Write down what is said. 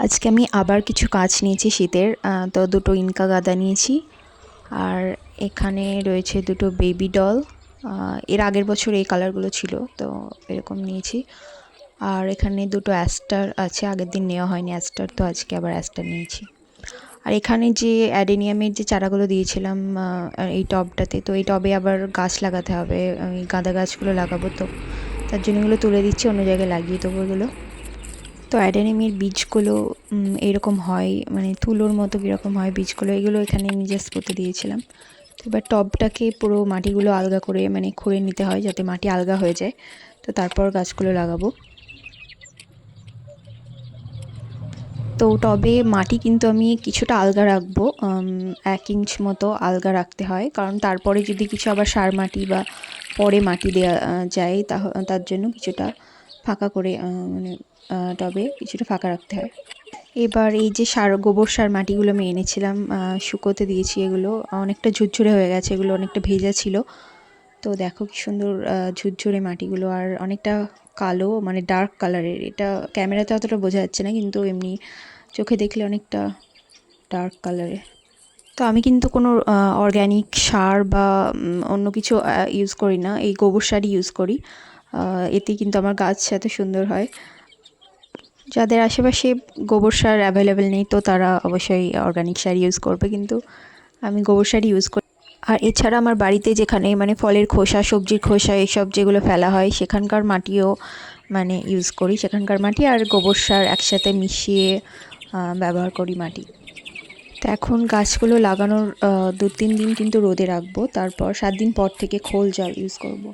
আজকে আমি আবার কিছু গাছ নিয়েছি শীতের, তো দুটো ইনকা গাঁদা নিয়েছি। আর এখানে রয়েছে দুটো বেবি ডল। এর আগের বছর এই কালারগুলো ছিল, তো এরকম নিয়েছি। আর এখানে দুটো অ্যাস্টার আছে, আগের দিন নেওয়া হয়নি অ্যাস্টার, তো আজকে আবার অ্যাস্টার নিয়েছি। আর এখানে যে অ্যাডেনিয়ামের যে চারাগুলো দিয়েছিলাম এই টবটাতে, তো এই টবে আবার গাছ লাগাতে হবে। আমি গাঁদা গাছগুলো লাগাবো, তো তার জন্য এগুলো তুলে দিচ্ছি, অন্য জায়গায় লাগিয়ে দেবো এগুলো। তো অ্যাডেনিয়ামের বীজগুলো এরকম হয়, মানে তুলোর মতো কীরকম হয় বীজগুলো, এগুলো এখানে আমি জাস্ট পুঁতে দিয়েছিলাম। তো এবার টবটাকে পুরো মাটিগুলো আলগা করে মানে খুঁড়ে নিতে হয় যাতে মাটি আলগা হয়ে যায়, তো তারপর গাছগুলো লাগাবো। তো টবে মাটি কিন্তু আমি কিছুটা আলগা রাখবো, 1 ইঞ্চ মতো আলগা রাখতে হয়, কারণ তারপরে যদি কিছু আবার সার মাটি বা পরে মাটি দেওয়া যায় তার জন্য কিছুটা ফাঁকা করে মানে টবে কিছুটা ফাঁকা রাখতে হয়। এবার এই যে গোবর সার মাটিগুলো আমি এনেছিলাম, শুকোতে দিয়েছি, এগুলো অনেকটা ঝুরঝুরে হয়ে গেছে, এগুলো অনেকটা ভেজা ছিল। তো দেখো কি সুন্দর ঝুরঝুরে মাটিগুলো, আর অনেকটা কালো মানে ডার্ক কালারের। এটা ক্যামেরাতে অতটা বোঝা যাচ্ছে না, কিন্তু এমনি চোখে দেখলে অনেকটা ডার্ক কালারের। তো আমি কিন্তু কোনো অর্গ্যানিক সার বা অন্য কিছু ইউজ করি না, এই গোবর সারই ইউজ করি। এতে কিন্তু আমার গাছ এত সুন্দর হয়। যাদের আশেপাশে গোবর সার অ্যাভেলেবেল নেই, তো তারা অবশ্যই অর্গানিক সার ইউজ করবে, কিন্তু আমি গোবর সারই ইউজ করি। আর এছাড়া আমার বাড়িতে যেখানে মানে ফলের খোসা, সবজির খোসা এসব যেগুলো ফেলা হয়, সেখানকার মাটিও মানে ইউজ করি, সেখানকার মাটি আর গোবর সার একসাথে মিশিয়ে ব্যবহার করি মাটি। তো এখন গাছগুলো লাগানোর 2-3 দিন কিন্তু রোদে রাখবো, তারপর 7 দিন পর থেকে খোল জল ইউজ করব।